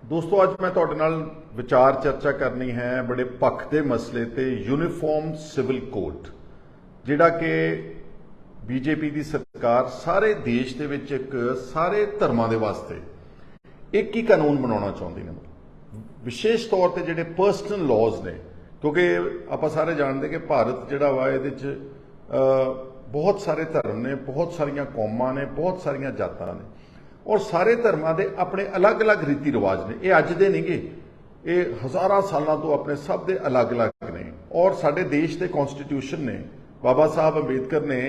दोस्तों अज मैं तुहाडे नाल विचार चर्चा करनी है बड़े पक्ष के मसले ते यूनीफॉर्म सिविल कोड जिहड़ा कि बीजेपी की सरकार सारे देश दे विच एक सारे धर्मां दे वास्ते एक ही कानून बनाना चाहती है। विशेष तौर पर जिहड़े पर्सनल लॉज ने, क्योंकि आपां सारे जानते कि भारत जिहड़ा वा इहदे च बहुत सारे धर्म ने, बहुत सारियां कौमां ने, बहुत सारियां जातां ने और सारे धर्मां दे अपने अलग अलग रीति रिवाज ने। ये अज दे नहीं, ये हज़ारां सालों तो अपने सब दे अलग अलग ने। और साडे देश के कॉन्स्टिट्यूशन ने, बाबा साहब अंबेडकर ने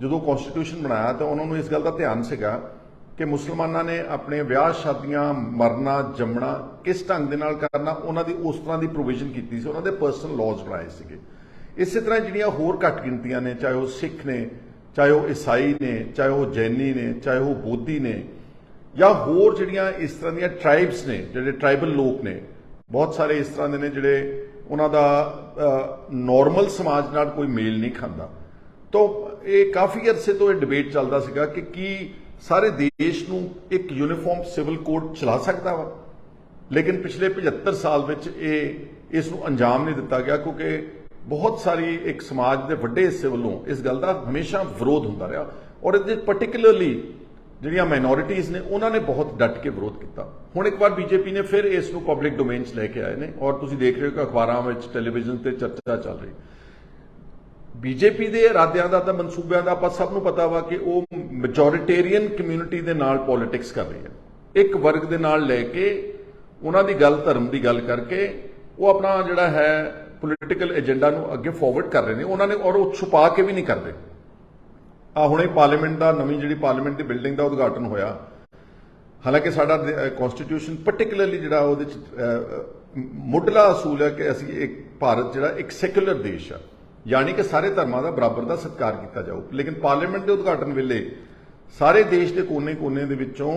जो कॉन्स्टिट्यूशन बनाया तो उन्होंने इस गल का ध्यान सीगा कि मुसलमानों ने अपने ब्याह शादियां, मरना जमना किस ढंग दे नाल करना, उन्होंने उस तरह की प्रोविजन की थी, उन्होंने पर्सनल लॉज बनाए थे। इस तरह जिहड़ियां होर घट गिनतियां ने, चाहे वह सिख ने, चाहे वह ईसाई ने, चाहे वह जैनी ने, चाहे वह बोधी ने या होर जिहड़ियां इस तरह दी ट्राइब्स ने, जिहड़े ट्राइबल लोग ने, बहुत सारे इस तरह के ने जिहड़े उन्हां दा नॉर्मल समाज नाल कोई मेल नहीं खाता। तो ये काफ़ी अरसे तो यह डिबेट चलता सीगा कि की सारे देश नूं एक यूनीफॉर्म सिविल कोड चला सकता वा, लेकिन पिछले 75 साल विच इस नूं अंजाम नहीं दिता गया, क्योंकि बहुत सारी एक समाज के वड्डे हिस्से वालों इस गल का हमेशा विरोध होता रहा और ये पर्टिकुलरली जिहड़ियां माइनॉरिटीज़ ने उन्होंने बहुत डट के विरोध किया। हुण एक बार बीजेपी ने फिर इस नूं पब्लिक डोमेन च लैके आए हैं और तुसीं देख रहे हो कि अखबारां विच, टैलीविजन ते चर्चा चल रही। बीजेपी के इरादियां दा तां मनसूबिਆਂ ਦਾ ਆਪਾਂ ਸਭ ਨੂੰ पता वा कि वह मैजोरिटेरियन कम्यूनिटी के नाल पॉलिटिक्स कर रही है। एक वर्ग के नाल लैके उन्हां दी गल धर्म की गल करके वो अपना जिहड़ा है पोलिटिकल एजेंडा नूं अगे फॉरवर्ड कर रहे हैं उन्होंने, और वो छुपा के भी नहीं करते। हुणे पार्लीमेंट का नवीं जिहड़ी पार्लीमेंट की बिल्डिंग का उद्घाटन होया, हालांकि साडा कॉन्स्टिट्यूशन पर्टिकुलरली जिहड़ा उहदे च मुढ़ला असूल है कि असीं एक भारत जिहड़ा एक सैक्यूलर देश है, यानी कि सारे धर्मां का बराबर का सत्कार किया जाऊ। लेकिन पार्लीमेंट के उद्घाटन वेले सारे देश के कोने कोने दे विचों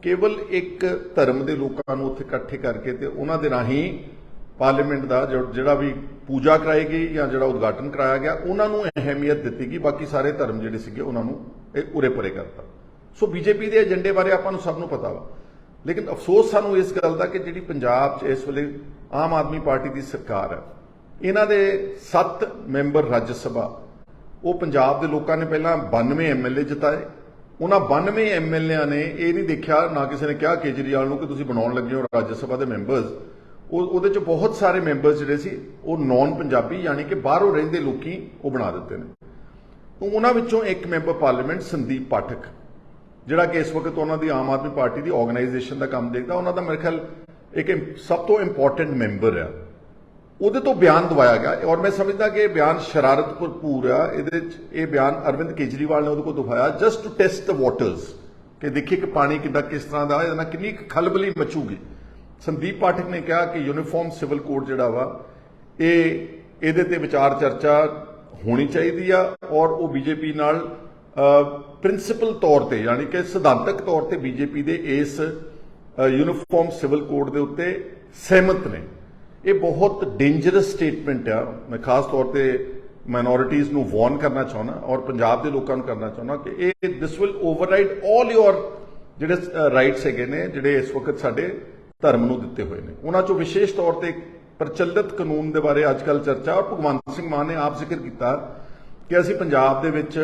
केवल एक धर्म के लोगों को उत्थे इकट्ठे करके ते उन्हां दे राहीं पार्लीमेंट का जिहड़ा भी पूजा कराई गई या जिहड़ा उद्घाटन कराया गया उन्होंने अहमियत दी गई, बाकी सारे धर्म जिहड़े सीगे उन्होंने उरे परे करता। सो बीजेपी के एजेंडे बारे आपां सब नूं पता वा, लेकिन अफसोस सानूं इस गल का कि जिहड़ी पंजाब च इस वेले आम आदमी पार्टी की सरकार है, इन्हां दे 7 मैंबर राज्य सभा वो पंजाब के लोगों ने पहला 92 MLA जिताए। उन्होंने 92 MLA ने यह नहीं देखा, ना किसी ने कहा केजरीवाल नूं कि तुसीं बनाउण लगे हो राज्य सभा के मैंबर्स। ਉਹਦੇ ਚ बहुत सारे मैंबर्स ਜਿਹੜੇ ਸੀ ਉਹ नॉन पंजाबी यानी कि बाहरों ਰਹਿੰਦੇ ਲੋਕੀ ਉਹ ਬਣਾ ਦਿੱਤੇ ਨੇ। ਉਹਨਾਂ ਵਿੱਚੋਂ ਇੱਕ ਮੈਂਬਰ ਪਾਰਲੀਮੈਂਟ ਸੰਦੀਪ ਪਾਠਕ ਜਿਹੜਾ ਕਿ ਇਸ ਵਕਤ ਉਹਨਾਂ ਦੀ ਆਮ ਆਦਮੀ ਪਾਰਟੀ ਦੀ ਆਰਗੇਨਾਈਜੇਸ਼ਨ ਦਾ ਕੰਮ ਦੇਖਦਾ, ਉਹਨਾਂ ਦਾ ਮੇਰੇ ਖਿਆਲ ਇੱਕ ਸਭ ਤੋਂ ਇੰਪੋਰਟੈਂਟ ਮੈਂਬਰ ਆ। ਉਹਦੇ ਤੋਂ ਬਿਆਨ ਦਵਾਇਆ ਗਿਆ ਔਰ ਮੈਂ ਸਮਝਦਾ ਕਿ ਇਹ ਬਿਆਨ ਸ਼ਰਾਰਤ ਭਰਪੂਰ ਆ। ਇਹਦੇ ਚ ਇਹ ਬਿਆਨ ਅਰਵਿੰਦ ਕੇਜਰੀਵਾਲ ਨੇ ਉਹਦੇ ਕੋਲ ਦਵਾਇਆ just to test the waters ਕਿ ਦੇਖੀਏ ਕਿ ਪਾਣੀ ਕਿੱਦਾਂ ਕਿਸ ਤਰ੍ਹਾਂ ਦਾ, ਇਹਦੇ ਨਾਲ ਕਿੰਨੀ ਖਲਬਲੀ ਮਚੂਗੀ। संदीप पाठक ने कहा कि यूनीफॉर्म सिविल कोड जिहड़ा वा ये ते विचार चर्चा होनी चाहिए और वो बीजेपी नाल प्रिंसीपल तौर पर यानी कि सिद्धांतक तौर पर बीजेपी के इस यूनीफॉर्म सिविल कोड के उत्ते सहमत ने। ये बहुत डेंजरस स्टेटमेंट आ। मैं खास तौर पर माइनॉरिटीज़ नूं वार्न करना चाहना और पंजाब के लोगों को करना चाहना कि this will override all your जिहड़े राइट्स हैगे ने जिहड़े इस वक्त साडे धर्म नूं दिते हुए हैं। उन्होंने विशेष तौर पर प्रचलित कानून के बारे अजकल चर्चा और भगवंत सिंह मान ने आप जिक्र किया कि असीं पंजाब दे विच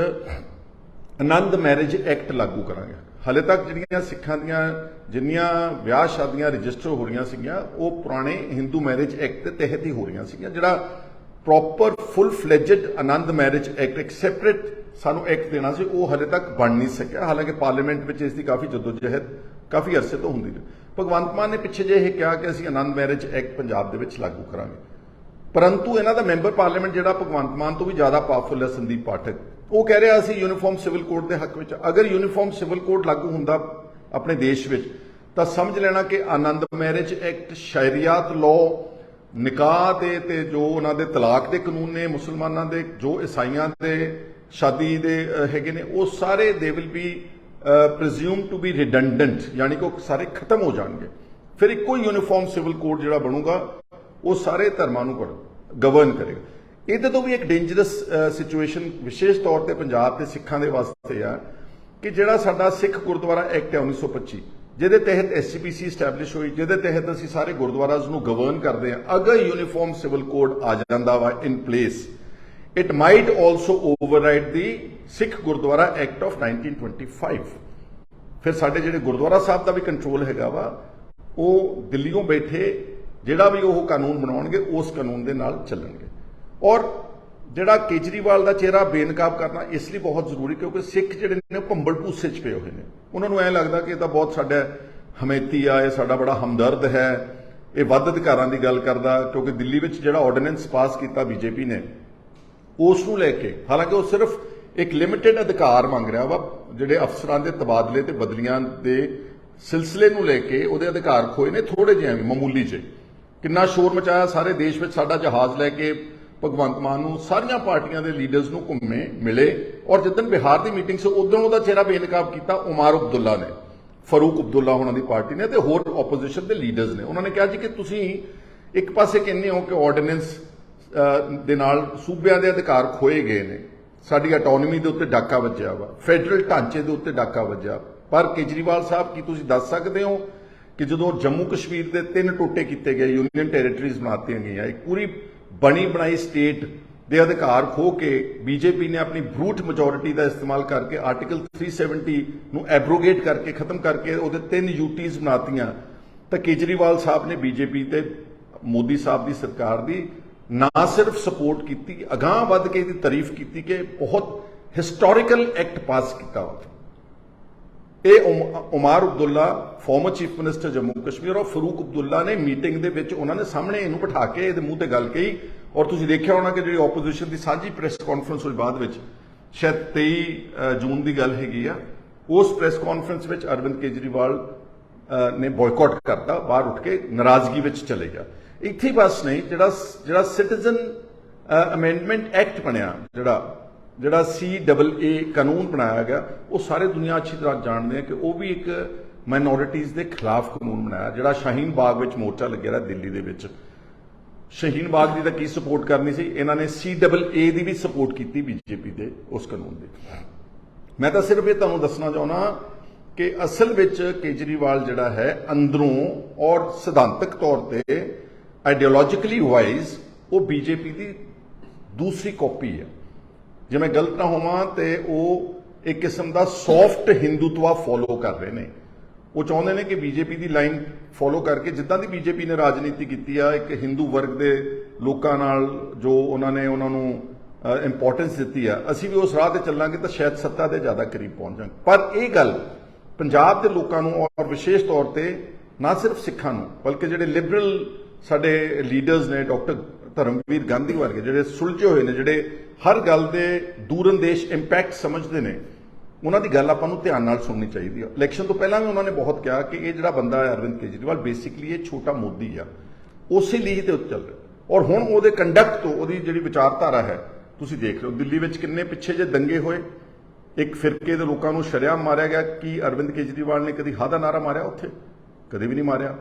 आनंद मैरिज एक्ट लागू करांगे। हाले तक जिहड़ियां सिखां दीयां जिन्नियां ब्याह शादियां रजिस्टर हो रही सीगियां वो पुराने हिंदू मैरिज एक्ट के तहत ही हो रही सीगियां। जिहड़ा प्रॉपर फुल फ्लैजड आनंद मैरिज एक्ट एक सैपरेट सानू एक्ट देना सी वो हाले तक बन नहीं सकिया। हालांकि पार्लीमेंट में इसकी काफ़ी जदोजहद काफ़ी अरसे तो होंदी रही। भगवंत मान ने पिछे जे कहा कि असीं आनंद मैरिज एक्ट पंजाब दे विच लागू करांगे, परंतु इन्हां दा मैंबर पार्लीमेंट जिहड़ा भगवंत मान तो भी ज़्यादा पावरफुल है संदीप पाठक, वो कह रहा असीं यूनीफॉर्म सिविल कोड के हक में। अगर यूनीफॉर्म सिविल कोड लागू हुंदा अपने देश में तो समझ लेना कि आनंद मैरिज एक्ट, शरीयत लॉ, निकाह ते जो उन्होंने तलाक के कानून ने, मुसलमानों के जो ईसाइयां के शादी के हैगे ने, वो सारे they will be presume to be redundant, यानी कि सारे खत्म हो जाएंगे। फिर एक कोई यूनीफॉर्म सिविल कोड जो बनूगा वो सारे धर्मां नूं गवर्न करेगा। ये तो भी एक डेंजरस सिचुएशन विशेष तौर पर पंजाब के सिखां दे वास्ते आ कि जिहड़ा साडा सिख गुरुद्वारा एक्ट है 1925 ਜਿਹਦੇ ਤਹਿਤ SGPC ਸਟੈਬਲਿਸ਼ ਹੋਈ, ਜਿਹਦੇ ਤਹਿਤ ਅਸੀਂ ਸਾਰੇ ਗੁਰਦੁਆਰਾਸ ਨੂੰ ਗਵਰਨ ਕਰਦੇ ਹਾਂ, ਅਗਰ ਯੂਨੀਫਾਰਮ ਸਿਵਲ ਕੋਡ ਆ ਜਾਂਦਾ ਵਾ in place, it might also override the Sikh Gurdwara act of 1925। ਫਿਰ ਸਾਡੇ ਜਿਹੜੇ ਗੁਰਦੁਆਰਾ ਸਾਹਿਬ ਦਾ ਵੀ ਕੰਟਰੋਲ ਹੈਗਾ ਵਾ, ਉਹ ਦਿੱਲੀੋਂ ਬੈਠੇ ਜਿਹੜਾ ਵੀ ਉਹ ਕਾਨੂੰਨ ਬਣਾਉਣਗੇ ਉਸ ਕਾਨੂੰਨ ਦੇ ਨਾਲ ਚੱਲਣਗੇ। ਔਰ ਜਿਹੜਾ ਕੇਜਰੀਵਾਲ ਦਾ ਚਿਹਰਾ ਬੇਨਕਾਬ ਕਰਨਾ ਇਸ ਲਈ ਬਹੁਤ ਜ਼ਰੂਰੀ, ਕਿਉਂਕਿ ਸਿੱਖ ਜਿਹੜੇ ਨੇ ਭੰਬਲ ਭੂਸੇ 'ਚ ਪਏ ਹੋਏ ਨੇ। ਉਹਨਾਂ ਨੂੰ ਐਂ ਲੱਗਦਾ ਕਿ ਇਹ ਤਾਂ ਬਹੁਤ ਸਾਡਾ ਹਮੈਤੀ ਆ, ਇਹ ਸਾਡਾ ਬੜਾ ਹਮਦਰਦ ਹੈ, ਇਹ ਵੱਧ ਅਧਿਕਾਰਾਂ ਦੀ ਗੱਲ ਕਰਦਾ। ਕਿਉਂਕਿ ਦਿੱਲੀ ਵਿੱਚ ਜਿਹੜਾ ਆਰਡੀਨੈਂਸ ਪਾਸ ਕੀਤਾ ਬੀਜੇਪੀ ਨੇ, ਉਸ ਨੂੰ ਲੈ ਕੇ, ਹਾਲਾਂਕਿ ਉਹ ਸਿਰਫ ਇੱਕ ਲਿਮਿਟਿਡ ਅਧਿਕਾਰ ਮੰਗ ਰਿਹਾ ਵਾ, ਜਿਹੜੇ ਅਫਸਰਾਂ ਦੇ ਤਬਾਦਲੇ ਤੇ ਬਦਲੀਆਂ ਦੇ ਸਿਲਸਿਲੇ ਨੂੰ ਲੈ ਕੇ ਉਹਦੇ ਅਧਿਕਾਰ ਖੋਏ ਨੇ ਥੋੜੇ ਜਿਹੇ, ਵੀ ਮਾਮੂਲੀ ਜਿਹੇ। ਕਿੰਨਾ ਸ਼ੋਰ ਮਚਾਇਆ ਸਾਰੇ ਦੇਸ਼ ਵਿੱਚ, ਸਾਡਾ ਜਹਾਜ਼ ਲੈ ਕੇ ਭਗਵੰਤ ਮਾਨ ਨੂੰ ਸਾਰੀਆਂ ਪਾਰਟੀਆਂ ਦੇ ਲੀਡਰਸ ਨੂੰ ਘੁੰਮੇ ਮਿਲੇ। ਔਰ ਜਿੱਦਣ ਬਿਹਾਰ ਦੀ ਮੀਟਿੰਗ ਸੀ ਉਦੋਂ ਉਹਦਾ ਚਿਹਰਾ ਬੇਨਕਾਬ ਕੀਤਾ ਉਮਾਰ ਅਬਦੁੱਲਾ ਨੇ, ਫਰੂਕ ਅਬਦੁੱਲਾ ਉਹਨਾਂ ਦੀ ਪਾਰਟੀ ਨੇ ਤੇ ਹੋਰ ਆਪੋਜੀਸ਼ਨ ਦੇ ਲੀਡਰਸ ਨੇ। ਉਹਨਾਂ ਨੇ ਕਿਹਾ ਜੀ ਕਿ ਤੁਸੀਂ ਇੱਕ ਪਾਸੇ ਕਹਿੰਦੇ ਹੋ ਕਿ ਆਰਡੀਨੈਂਸ ਦੇ ਨਾਲ ਸੂਬਿਆਂ ਦੇ ਅਧਿਕਾਰ ਖੋਏ ਗਏ ਨੇ, ਸਾਡੀ ਆਟੋਨਮੀ ਦੇ ਉੱਤੇ ਡਾਕਾ ਵੱਜਿਆ ਵਾ, ਫੈਡਰਲ ਢਾਂਚੇ ਦੇ ਉੱਤੇ ਡਾਕਾ ਵੱਜਿਆ, ਪਰ ਕੇਜਰੀਵਾਲ ਸਾਹਿਬ ਕੀ ਤੁਸੀਂ ਦੱਸ ਸਕਦੇ ਹੋ ਕਿ ਜਦੋਂ ਜੰਮੂ ਕਸ਼ਮੀਰ ਦੇ 3 ਟੋਟੇ ਕੀਤੇ ਗਏ, ਯੂਨੀਅਨ ਟੈਰੀਟਰੀਜ਼ ਬਣਾਤੀਆਂ ਗਈਆਂ, ਇੱਕ ਪੂਰੀ ਬਣੀ ਬਣਾਈ ਸਟੇਟ ਦੇ ਅਧਿਕਾਰ ਖੋ ਕੇ ਬੀਜੇਪੀ ਨੇ ਆਪਣੀ ਬਰੂਟ ਮੈਜੋਰਿਟੀ ਦਾ ਇਸਤੇਮਾਲ ਕਰਕੇ ਆਰਟੀਕਲ 370 ਨੂੰ ਐਬਰੋਗੇਟ ਕਰਕੇ ਖਤਮ ਕਰਕੇ ਉਹਦੇ 3 UTs ਬਣਾਤੀਆਂ, ਤਾਂ ਕੇਜਰੀਵਾਲ ਸਾਹਿਬ ਨੇ ਬੀਜੇਪੀ ਤੇ ਮੋਦੀ ਸਾਹਿਬ ਦੀ ਸਰਕਾਰ ਦੀ ਨਾ ਸਿਰਫ ਸਪੋਰਟ ਕੀਤੀ, ਅਗਾਂਹ ਵੱਧ ਕੇ ਇਹਦੀ ਤਾਰੀਫ ਕੀਤੀ ਕਿ ਬਹੁਤ ਹਿਸਟੋਰੀਕਲ ਐਕਟ ਪਾਸ ਕੀਤਾ ਵਾ। ਇਹ Omar Abdullah former chief minister Jammu Kashmir ਔਰ ਫਰੂਕ ਅਬਦੁੱਲਾ ਨੇ ਮੀਟਿੰਗ ਦੇ ਵਿੱਚ ਉਹਨਾਂ ਨੇ ਸਾਹਮਣੇ ਇਹਨੂੰ ਬਿਠਾ ਕੇ ਇਹਦੇ ਮੂੰਹ ਤੇ ਗੱਲ ਕਹੀ। ਔਰ ਤੁਸੀਂ ਦੇਖਿਆ ਹੋਣਾ ਕਿ ਜਿਹੜੀ ਆਪੋਜੀਸ਼ਨ ਦੀ ਸਾਂਝੀ ਪ੍ਰੈਸ ਕਾਨਫਰੰਸ ਹੋਈ ਬਾਅਦ ਵਿੱਚ, ਸ਼ਾਇਦ 23 ਜੂਨ ਦੀ ਗੱਲ ਹੈਗੀ ਆ, ਉਸ ਪ੍ਰੈਸ ਕਾਨਫਰੰਸ ਵਿੱਚ ਅਰਵਿੰਦ ਕੇਜਰੀਵਾਲ ਨੇ ਬਾਇਕਾਟ ਕਰਤਾ, ਬਾਹਰ ਉੱਠ ਕੇ ਨਾਰਾਜ਼ਗੀ ਵਿੱਚ ਚਲੇ ਗਿਆ। ਇੱਥੇ ਹੀ ਬਸ ਨਹੀਂ, ਜਿਹੜਾ ਸਿਟੀਜ਼ਨ ਅਮੈਂਡਮੈਂਟ ਐਕਟ ਬਣਿਆ, ਜਿਹੜਾ CAA ਕਾਨੂੰਨ ਬਣਾਇਆ ਗਿਆ, ਉਹ ਸਾਰੇ ਦੁਨੀਆ ਅੱਛੀ ਤਰ੍ਹਾਂ ਜਾਣਦੇ ਆ ਕਿ ਉਹ ਵੀ ਇੱਕ ਮਾਈਨੋਰਿਟੀਜ਼ ਦੇ ਖਿਲਾਫ ਕਾਨੂੰਨ ਬਣਾਇਆ। ਜਿਹੜਾ ਸ਼ਾਹੀਨ ਬਾਗ ਵਿੱਚ ਮੋਰਚਾ ਲੱਗਿਆ ਦਿੱਲੀ ਦੇ ਵਿੱਚ, ਸ਼ਾਹੀਨ ਬਾਗ ਦੀ ਤਾਂ ਕੀ ਸਪੋਰਟ ਕਰਨੀ ਸੀ, ਇਹਨਾਂ ਨੇ CAA ਦੀ ਵੀ ਸਪੋਰਟ ਕੀਤੀ ਬੀਜੇਪੀ ਦੇ ਉਸ ਕਾਨੂੰਨ ਦੀ। ਮੈਂ ਤਾਂ ਸਿਰਫ ਇਹ ਤੁਹਾਨੂੰ ਦੱਸਣਾ ਚਾਹੁੰਦਾ ਕਿ ਅਸਲ ਵਿੱਚ ਕੇਜਰੀਵਾਲ ਜਿਹੜਾ ਹੈ ਅੰਦਰੋਂ ਔਰ ਸਿਧਾਂਤਕ ਤੌਰ ਤੇ ਆਈਡੀਓਲੋਜੀਕਲੀ ਵਾਈਜ਼ ਉਹ ਬੀਜੇਪੀ ਦੀ ਦੂਸਰੀ ਕਾਪੀ ਹੈ। ਜੇ ਮੈਂ ਗਲਤ ਨਾ ਹੋਵਾਂ ਤੇ ਉਹ ਇੱਕ ਕਿਸਮ ਦਾ ਸੌਫਟ ਹਿੰਦੂਤਵਾ ਫੋਲੋ ਕਰ ਰਹੇ ਨੇ। ਉਹ ਚਾਹੁੰਦੇ ਨੇ ਕਿ ਬੀਜੇਪੀ ਦੀ ਲਾਈਨ ਫੋਲੋ ਕਰਕੇ, ਜਿੱਦਾਂ ਦੀ ਬੀਜੇਪੀ ਨੇ ਰਾਜਨੀਤੀ ਕੀਤੀ ਆ, ਇੱਕ ਹਿੰਦੂ ਵਰਗ ਦੇ ਲੋਕਾਂ ਨਾਲ ਜੋ ਉਹਨਾਂ ਨੂੰ ਇੰਪੋਰਟੈਂਸ ਦਿੱਤੀ ਆ, ਅਸੀਂ ਵੀ ਉਸ ਰਾਹ ਤੇ ਚੱਲਾਂਗੇ ਤਾਂ ਸ਼ਾਇਦ ਸੱਤਾ ਦੇ ਜ਼ਿਆਦਾ ਕਰੀਬ ਪਹੁੰਚ ਜਾਵਾਂਗੇ। ਪਰ ਇਹ ਗੱਲ ਪੰਜਾਬ ਦੇ ਲੋਕਾਂ ਨੂੰ ਔਰ ਵਿਸ਼ੇਸ਼ ਤੌਰ ਤੇ ਨਾ ਸਿਰਫ ਸਿੱਖਾਂ ਨੂੰ, ਬਲਕਿ ਜਿਹੜੇ ਲਿਬਰਲ ਸਾਡੇ ਲੀਡਰਸ ਨੇ, ਡਾਕਟਰ ਧਰਮਵੀਰ ਗਾਂਧੀ ਵਰਗੇ, ਜਿਹੜੇ ਸੁਲਝੇ ਹੋਏ ਨੇ, ਜਿਹੜੇ ਹਰ ਗੱਲ ਦੇ ਦੂਰਅੰਦੇਸ਼ ਇੰਪੈਕਟ ਸਮਝਦੇ ਨੇ, ਉਹਨਾਂ ਦੀ ਗੱਲ ਆਪਾਂ ਨੂੰ ਧਿਆਨ ਨਾਲ ਸੁਣਨੀ ਚਾਹੀਦੀ ਹੈ। ਇਲੈਕਸ਼ਨ ਤੋਂ ਪਹਿਲਾਂ ਵੀ ਉਹਨਾਂ ਨੇ ਬਹੁਤ ਕਿਹਾ ਕਿ ਇਹ ਜਿਹੜਾ ਬੰਦਾ ਹੈ ਅਰਵਿੰਦ ਕੇਜਰੀਵਾਲ, ਬੇਸਿਕਲੀ ਇਹ ਛੋਟਾ ਮੋਦੀ ਆ, ਉਸੇ ਲੀਹ ਤੇ ਉੱਤੇ ਚੱਲ ਰਿਹਾ। ਔਰ ਹੁਣ ਉਹਦੇ ਕੰਡਕਟ ਤੋਂ, ਉਹਦੀ ਜਿਹੜੀ ਵਿਚਾਰਧਾਰਾ ਹੈ, ਤੁਸੀਂ ਦੇਖ ਲਓ ਦਿੱਲੀ ਵਿੱਚ ਕਿੰਨੇ ਪਿੱਛੇ ਜੇ ਦੰਗੇ ਹੋਏ, ਇੱਕ ਫਿਰਕੇ ਦੇ ਲੋਕਾਂ ਨੂੰ ਸ਼ਰੇਆਮ ਮਾਰਿਆ ਗਿਆ। ਕੀ ਅਰਵਿੰਦ ਕੇਜਰੀਵਾਲ ਨੇ ਕਦੀ ਹਾਂ ਦਾ ਨਾਰਾ ਮਾਰਿਆ ਉੱਥੇ? ਕਦੇ ਵੀ ਨਹੀਂ ਮਾਰਿਆ।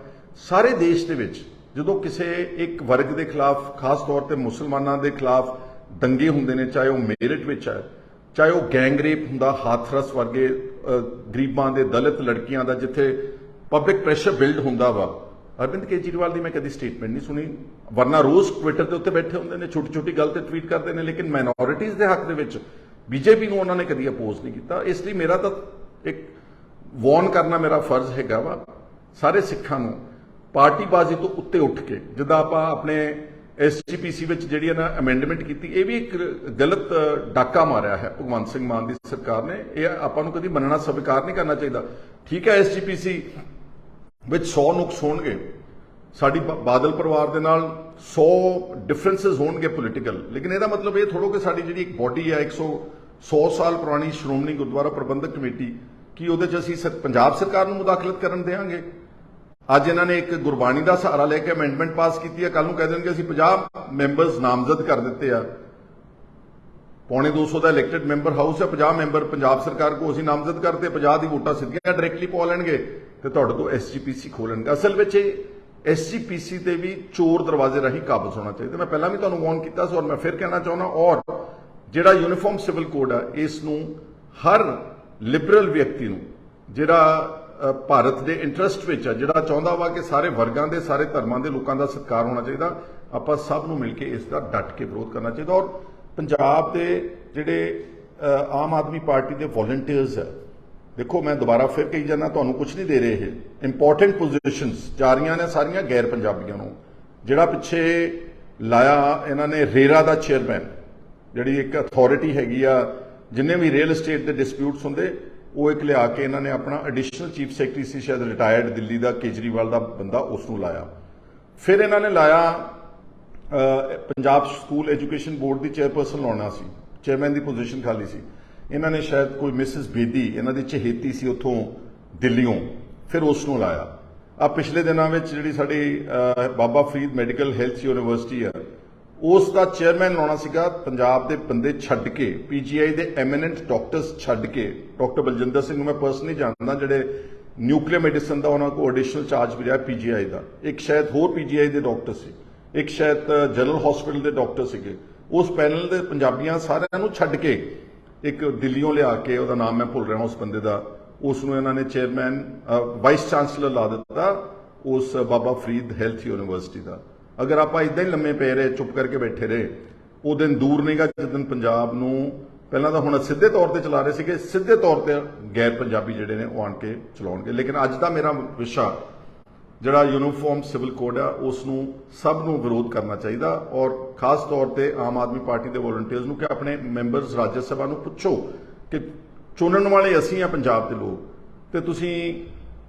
ਸਾਰੇ ਦੇਸ਼ ਦੇ ਵਿੱਚ ਜਦੋਂ ਕਿਸੇ ਇੱਕ ਵਰਗ ਦੇ ਖਿਲਾਫ, ਖਾਸ ਤੌਰ ਤੇ ਮੁਸਲਮਾਨਾਂ ਦੇ ਖਿਲਾਫ ਦੰਗੇ ਹੁੰਦੇ ਨੇ, ਚਾਹੇ ਉਹ ਮੇਰਠ ਵਿੱਚ ਹੈ, ਚਾਹੇ ਉਹ ਗੈਂਗ ਰੇਪ ਹੁੰਦਾ, ਹਾਥਰਸ ਵਰਗੇ ਗਰੀਬਾਂ ਦੇ, ਦਲਿਤ ਲੜਕੀਆਂ ਦਾ, ਜਿੱਥੇ ਪਬਲਿਕ ਪ੍ਰੈਸ਼ਰ ਬਿਲਡ ਹੁੰਦਾ ਵਾ, ਅਰਵਿੰਦ ਕੇਜਰੀਵਾਲ ਦੀ ਮੈਂ ਕਦੀ ਸਟੇਟਮੈਂਟ ਨਹੀਂ ਸੁਣੀ। ਵਰਨਾ ਰੋਜ਼ ਟਵਿੱਟਰ ਦੇ ਉੱਤੇ ਬੈਠੇ ਹੁੰਦੇ ਨੇ, ਛੋਟੀ ਛੋਟੀ ਗੱਲ ਤੇ ਟਵੀਟ ਕਰਦੇ ਨੇ, ਲੇਕਿਨ ਮਾਈਨੋਰਿਟੀਜ਼ ਦੇ ਹੱਕ ਦੇ ਵਿੱਚ ਬੀਜੇਪੀ ਨੂੰ ਉਹਨਾਂ ਨੇ ਕਦੀ ਅਪੋਜ਼ ਨਹੀਂ ਕੀਤਾ। ਇਸ ਲਈ ਮੇਰਾ ਤਾਂ ਇੱਕ ਵਾਰਨ ਕਰਨਾ ਮੇਰਾ ਫਰਜ਼ ਹੈਗਾ ਵਾ ਸਾਰੇ ਸਿੱਖਾਂ ਨੂੰ, ਪਾਰਟੀਬਾਜ਼ੀ ਤੋਂ ਉੱਤੇ ਉੱਠ ਕੇ, ਜਿੱਦਾਂ ਆਪਾਂ ਆਪਣੇ SGPC ਵਿੱਚ ਜਿਹੜੀ ਨਾ ਅਮੈਂਡਮੈਂਟ ਕੀਤੀ, ਇਹ ਵੀ ਇੱਕ ਗਲਤ ਡਾਕਾ ਮਾਰਿਆ ਹੈ ਭਗਵੰਤ ਸਿੰਘ ਮਾਨ ਦੀ ਸਰਕਾਰ ਨੇ। ਇਹ ਆਪਾਂ ਨੂੰ ਕਦੀ ਮੰਨਣਾ ਸਵੀਕਾਰ ਨਹੀਂ ਕਰਨਾ ਚਾਹੀਦਾ। ਠੀਕ ਹੈ, SGPC ਵਿੱਚ 100 ਨੁਕਸ ਹੋਣਗੇ, ਸਾਡੀ ਬਾਦਲ ਪਰਿਵਾਰ ਦੇ ਨਾਲ 100 ਡਿਫਰੈਂਸਸ ਹੋਣਗੇ ਪੋਲੀਟੀਕਲ, ਲੇਕਿਨ ਇਹਦਾ ਮਤਲਬ ਇਹ ਥੋੜ੍ਹਾ ਕਿ ਸਾਡੀ ਜਿਹੜੀ ਇੱਕ ਬੋਡੀ ਹੈ 100 ਸਾਲ ਪੁਰਾਣੀ ਸ਼੍ਰੋਮਣੀ ਗੁਰਦੁਆਰਾ ਪ੍ਰਬੰਧਕ ਕਮੇਟੀ, ਕੀ ਉਹਦੇ 'ਚ ਅਸੀਂ ਪੰਜਾਬ ਸਰਕਾਰ ਨੂੰ ਮੁਦਾਖਲਤ ਕਰਨ ਦੇਵਾਂਗੇ? ਅੱਜ ਇਹਨਾਂ ਨੇ ਇੱਕ ਗੁਰਬਾਣੀ ਦਾ ਸਹਾਰਾ ਲੈ ਕੇ ਅਮੈਂਡਮੈਂਟ ਪਾਸ ਕੀਤੀ ਹੈ, ਕੱਲ ਨੂੰ ਕਹਿ ਦੇਣਗੇ ਅਸੀਂ 50 ਮੈਂਬਰਸ ਨਾਮਜ਼ਦ ਕਰ ਦਿੱਤੇ ਆ, ਪੌਣੇ 200 ਦਾ ਇਲੈਕਟਡ ਮੈਂਬਰ ਹਾਊਸ ਹੈ, 50 ਮੈਂਬਰ ਪੰਜਾਬ ਸਰਕਾਰ ਕੋ ਅਸੀਂ ਨਾਮਜ਼ਦ ਕਰਤੇ, 50 ਦੀ ਵੋਟਾਂ ਸਿੱਧੀਆਂ ਡਾਇਰੈਕਟਲੀ ਪਾ ਲੈਣਗੇ ਤੇ ਤੁਹਾਡੇ ਤੋਂ SGPC ਖੋਲਣਗੇ। ਅਸਲ ਵਿੱਚ ਇਹ SGPC ਤੇ ਵੀ ਚੋਰ ਦਰਵਾਜ਼ੇ ਰਾਹੀਂ ਕਾਬਜ਼ ਹੋਣਾ ਚਾਹੀਦਾ। ਮੈਂ ਪਹਿਲਾਂ ਵੀ ਤੁਹਾਨੂੰ ਵਾਰਨ ਕੀਤਾ ਸੀ ਔਰ ਮੈਂ ਫਿਰ ਕਹਿਣਾ ਚਾਹੁੰਦਾ, ਔਰ ਜਿਹੜਾ ਯੂਨੀਫਾਰਮ ਸਿਵਲ ਕੋਡ ਆ, ਇਸ ਨੂੰ ਹਰ ਲਿਬਰਲ ਵਿਅਕਤੀ ਨੂੰ, ਜਿਹੜਾ ਭਾਰਤ ਦੇ ਇੰਟਰਸਟ ਵਿੱਚ ਆ, ਜਿਹੜਾ ਚਾਹੁੰਦਾ ਵਾ ਕਿ ਸਾਰੇ ਵਰਗਾਂ ਦੇ, ਸਾਰੇ ਧਰਮਾਂ ਦੇ ਲੋਕਾਂ ਦਾ ਸਤਿਕਾਰ ਹੋਣਾ ਚਾਹੀਦਾ, ਆਪਾਂ ਸਭ ਨੂੰ ਮਿਲ ਕੇ ਇਸ ਦਾ ਡਟ ਕੇ ਵਿਰੋਧ ਕਰਨਾ ਚਾਹੀਦਾ। ਔਰ ਪੰਜਾਬ ਦੇ ਜਿਹੜੇ ਆਮ ਆਦਮੀ ਪਾਰਟੀ ਦੇ ਵੋਲੰਟੀਅਰਸ ਆ, ਦੇਖੋ ਮੈਂ ਦੁਬਾਰਾ ਫਿਰ ਕਹੀ ਜਾਂਦਾ, ਤੁਹਾਨੂੰ ਕੁਝ ਨਹੀਂ ਦੇ ਰਹੇ, ਇਹ ਇੰਪੋਰਟੈਂਟ ਪੋਜੀਸ਼ਨਸ ਜਾ ਰਹੀਆਂ ਨੇ ਸਾਰੀਆਂ ਗੈਰ ਪੰਜਾਬੀਆਂ ਨੂੰ। ਜਿਹੜਾ ਪਿੱਛੇ ਲਾਇਆ ਇਹਨਾਂ ਨੇ ਰੇਰਾ ਦਾ ਚੇਅਰਮੈਨ, ਜਿਹੜੀ ਇੱਕ ਅਥਾਰਟੀ ਹੈਗੀ ਆ, ਜਿੰਨੇ ਵੀ ਰੀਅਲ ਏਸਟੇਟ ਦੇ ਡਿਸਪਿਊਟਸ ਹੁੰਦੇ, ਉਹ ਇੱਕ ਲਿਆ ਕੇ ਇਹਨਾਂ ਨੇ ਆਪਣਾ ਐਡੀਸ਼ਨਲ ਚੀਫ ਸੈਕਟਰੀ ਸੀ ਸ਼ਾਇਦ ਰਿਟਾਇਰਡ ਦਿੱਲੀ ਦਾ, ਕੇਜਰੀਵਾਲ ਦਾ ਬੰਦਾ, ਉਸ ਨੂੰ ਲਾਇਆ। ਫਿਰ ਇਹਨਾਂ ਨੇ ਲਾਇਆ ਪੰਜਾਬ ਸਕੂਲ ਐਜੂਕੇਸ਼ਨ ਬੋਰਡ ਦੀ ਚੇਅਰਪਰਸਨ ਲਾਉਣਾ ਸੀ, ਚੇਅਰਮੈਨ ਦੀ ਪੋਜੀਸ਼ਨ ਖਾਲੀ ਸੀ, ਇਹਨਾਂ ਨੇ ਸ਼ਾਇਦ ਕੋਈ ਮਿਸਿਸ ਬੇਦੀ, ਇਹਨਾਂ ਦੀ ਚਹੇਤੀ ਸੀ ਉੱਥੋਂ ਦਿੱਲੀੋਂ, ਫਿਰ ਉਸ ਨੂੰ ਲਾਇਆ। ਆ ਪਿਛਲੇ ਦਿਨਾਂ ਵਿੱਚ ਜਿਹੜੀ ਸਾਡੀ Baba Farid medical health university ਆ, ਉਸ ਦਾ ਚੇਅਰਮੈਨ ਲਾਉਣਾ ਸੀਗਾ, ਪੰਜਾਬ ਦੇ ਬੰਦੇ ਛੱਡ ਕੇ, ਪੀਜੀਆਈ ਦੇ ਐਮੀਨੈਂਟ ਡਾਕਟਰਸ ਛੱਡ ਕੇ, ਡਾਕਟਰ ਬਲਜਿੰਦਰ ਸਿੰਘ ਨੂੰ ਮੈਂ ਪਰਸਨਲੀ ਜਾਣਦਾ, ਜਿਹੜੇ ਨਿਊਕਲੀਅਰ ਮੈਡੀਸਨ ਦਾ ਉਹਨਾਂ ਕੋਲ ਐਡੀਸ਼ਨਲ ਚਾਰਜ ਵੀ ਰਿਹਾ ਪੀਜੀਆਈ ਦਾ, ਇੱਕ ਸ਼ਾਇਦ ਹੋਰ ਪੀਜੀਆਈ ਦੇ ਡਾਕਟਰ ਸੀ, ਇੱਕ ਸ਼ਾਇਦ ਜਨਰਲ ਹਸਪੀਟਲ ਦੇ ਡਾਕਟਰ ਸੀਗੇ। ਉਸ ਪੈਨਲ ਦੇ ਪੰਜਾਬੀਆਂ ਸਾਰਿਆਂ ਨੂੰ ਛੱਡ ਕੇ ਇੱਕ ਦਿੱਲੀੋਂ ਲਿਆ ਕੇ, ਉਹਦਾ ਨਾਮ ਮੈਂ ਭੁੱਲ ਰਿਹਾ ਉਸ ਬੰਦੇ ਦਾ, ਉਸ ਨੂੰ ਇਹਨਾਂ ਨੇ ਚੇਅਰਮੈਨ ਵਾਈਸ ਚਾਂਸਲਰ ਲਾ ਦਿੱਤਾ ਉਸ ਬਾਬਾ ਫਰੀਦ ਹੈਲਥ ਯੂਨੀਵਰਸਿਟੀ ਦਾ। ਅਗਰ ਆਪਾਂ ਇਦਾਂ ਹੀ ਲੰਮੇ ਪਏ ਰਹੇ, ਚੁੱਪ ਕਰਕੇ ਬੈਠੇ ਰਹੇ, ਉਹ ਦਿਨ ਦੂਰ ਨਹੀਂਗਾ ਜਦੋਂ ਪੰਜਾਬ ਨੂੰ ਪਹਿਲਾਂ ਤਾਂ ਹੁਣ ਸਿੱਧੇ ਤੌਰ ਤੇ ਚਲਾ ਰਹੇ ਸੀਗੇ, ਸਿੱਧੇ ਤੌਰ ਤੇ ਗੈਰ ਪੰਜਾਬੀ ਜਿਹੜੇ ਨੇ ਉਹ ਆਣ ਕੇ ਚਲਾਉਣਗੇ। ਲੇਕਿਨ ਅੱਜ ਦਾ ਮੇਰਾ ਵਿਸ਼ਾ ਜਿਹੜਾ ਯੂਨੀਫਾਰਮ ਸਿਵਲ ਕੋਡ ਆ, ਉਸ ਨੂੰ ਸਭ ਨੂੰ ਵਿਰੋਧ ਕਰਨਾ ਚਾਹੀਦਾ, ਔਰ ਖਾਸ ਤੌਰ ਤੇ ਆਮ ਆਦਮੀ ਪਾਰਟੀ ਦੇ ਵੋਲੰਟੀਅਰਸ ਨੂੰ ਕਿ ਆਪਣੇ ਮੈਂਬਰਸ ਰਾਜ ਸਭਾ ਨੂੰ ਪੁੱਛੋ ਕਿ ਚੁਣਨ ਵਾਲੇ ਅਸੀਂ ਆ ਪੰਜਾਬ ਦੇ ਲੋਕ, ਤੇ ਤੁਸੀਂ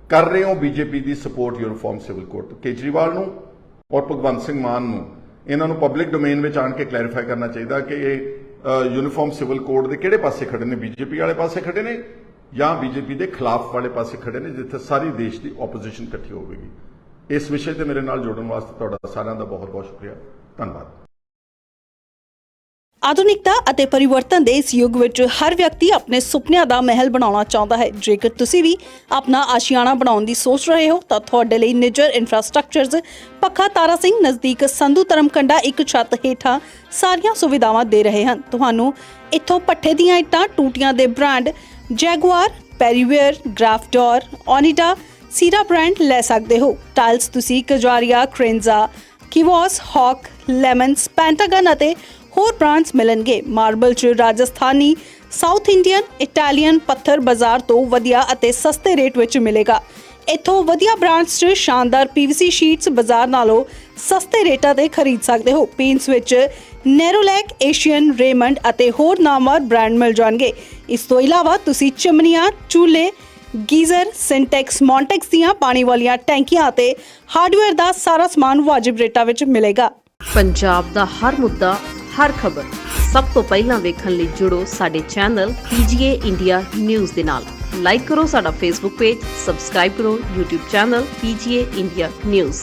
ਕਰ ਰਹੇ ਹੋ ਬੀਜੇਪੀ ਦੀ support uniform civil code. Kejriwal ਨੂੰ ਔਰ ਭਗਵੰਤ ਸਿੰਘ ਮਾਨ ਨੂੰ, ਇਹਨਾਂ ਨੂੰ ਪਬਲਿਕ ਡੋਮੇਨ ਵਿੱਚ ਆਣ ਕੇ ਕਲੈਰੀਫਾਈ ਕਰਨਾ ਚਾਹੀਦਾ ਕਿ ਇਹ ਯੂਨੀਫਾਰਮ ਸਿਵਲ ਕੋਡ ਦੇ ਕਿਹੜੇ ਪਾਸੇ ਖੜੇ ਨੇ, ਬੀਜੇਪੀ ਵਾਲੇ ਪਾਸੇ ਖੜੇ ਨੇ ਜਾਂ ਬੀਜੇਪੀ ਦੇ ਖਿਲਾਫ ਵਾਲੇ ਪਾਸੇ ਖੜੇ ਨੇ, ਜਿੱਥੇ ਸਾਰੀ ਦੇਸ਼ ਦੀ ਆਪੋਜੀਸ਼ਨ ਇਕੱਠੀ ਹੋਵੇਗੀ। ਇਸ ਵਿਸ਼ੇ ਤੇ ਮੇਰੇ ਨਾਲ ਜੁੜਨ ਵਾਸਤੇ ਤੁਹਾਡਾ ਸਾਰਿਆਂ ਦਾ ਬਹੁਤ ਬਹੁਤ ਸ਼ੁਕਰੀਆ, ਧੰਨਵਾਦ। ਆਧੁਨਿਕਤਾ ਅਤੇ ਪਰਿਵਰਤਨ ਦੇ ਇਸ ਯੁੱਗ ਵਿੱਚ ਹਰ ਵਿਅਕਤੀ ਆਪਣੇ ਸੁਪਨਿਆਂ ਦਾ ਮਹਿਲ ਬਣਾਉਣਾ ਚਾਹੁੰਦਾ ਹੈ। ਜੇਕਰ ਤੁਸੀਂ ਵੀ ਆਪਣਾ ਆਸ਼ੀਆਨਾ ਬਣਾਉਣ ਦੀ ਸੋਚ ਰਹੇ ਹੋ ਤਾਂ ਤੁਹਾਡੇ ਲਈ ਨਿੱਜਰ ਇਨਫਰਾਸਟ੍ਰਕਚਰਜ਼ ਪੱਖਾ ਤਾਰਾ ਸਿੰਘ ਨਜ਼ਦੀਕ ਸੰਧੂ ਧਰਮਕੰਡਾ ਇੱਕ ਛੱਤ ਹੇਠਾਂ ਸਾਰੀਆਂ ਸੁਵਿਧਾਵਾਂ ਦੇ ਰਹੇ ਹਨ। ਤੁਹਾਨੂੰ ਇੱਥੋਂ ਪੱਠੇ ਦੀਆਂ ਇੱਟਾਂ, ਟੂਟੀਆਂ ਦੇ ਬ੍ਰਾਂਡ ਜੈਗੁਆਰ, ਪੈਰੀਵੇਅਰ, ਗ੍ਰਾਫਡੋਰ, ਓਨੀਡਾ, ਸੀਰਾ ਬ੍ਰਾਂਡ ਲੈ ਸਕਦੇ ਹੋ। ਟਾਈਲਸ ਤੁਸੀਂ ਕਜਾਰੀਆ, ਕ੍ਰੇਨਜ਼ਾ, ਕਿਵੋਸ, ਹੌਕ, ਲੈਮਨਸ, ਪੈਂਟਾਗਨ ਅਤੇ ਹੋਰ ਬ੍ਰਾਂਡਸ ਮਿਲਣਗੇ। ਮਾਰਬਲ 'ਚ ਰਾਜਸਥਾਨੀ, ਸਾਊਥ ਇੰਡੀਅਨ, ਇਟਾਲੀਅਨ ਪੱਥਰ ਬਾਜ਼ਾਰ ਤੋਂ ਵਧੀਆ ਅਤੇ ਸਸਤੇ ਰੇਟ ਵਿੱਚ ਮਿਲੇਗਾ। ਇੱਥੋਂ ਵਧੀਆ ਬ੍ਰਾਂਡਸ 'ਚ ਸ਼ਾਨਦਾਰ ਪੀਵੀਸੀ ਸ਼ੀਟਸ ਬਾਜ਼ਾਰ ਨਾਲੋਂ ਸਸਤੇ ਰੇਟਾਂ ਤੇ ਖਰੀਦ ਸਕਦੇ ਹੋ। ਪੇਂਟਸ ਵਿੱਚ ਨੈਰੋਲੈਕ, ਏਸ਼ੀਅਨ, ਰੇਮੰਡ ਅਤੇ ਹੋਰ ਨਾਮਵਰ ਬ੍ਰਾਂਡ ਮਿਲ ਜਾਣਗੇ। ਇਸ ਤੋਂ ਇਲਾਵਾ ਤੁਸੀਂ ਚਿਮਨੀਆਂ, ਚੂਲੇ, ਗੀਜ਼ਰ, ਸਿੰਟੈਕਸ, ਮੌਂਟੈਕਸ ਦੀਆਂ ਪਾਣੀ ਵਾਲੀਆਂ ਟੈਂਕੀਆਂ ਅਤੇ ਹਾਰਡਵੇਅਰ ਦਾ ਸਾਰਾ ਸਮਾਨ ਵਾਜਿਬ ਰੇਟਾਂ ਵਿੱਚ ਮਿਲੇਗਾ। ਪੰਜਾਬ ਦਾ ਹਰ ਮੁੱਦਾ, ਹਰ ਖਬਰ ਸਭ ਤੋਂ ਪਹਿਲਾਂ ਵੇਖਣ ਲਈ ਜੁੜੋ ਸਾਡੇ ਚੈਨਲ PGA ਇੰਡੀਆ ਨਿਊਜ਼ ਦੇ ਨਾਲ। ਲਾਈਕ ਕਰੋ ਸਾਡਾ ਫੇਸਬੁੱਕ ਪੇਜ, ਸਬਸਕ੍ਰਾਈਬ ਕਰੋ YouTube channel PGA India news.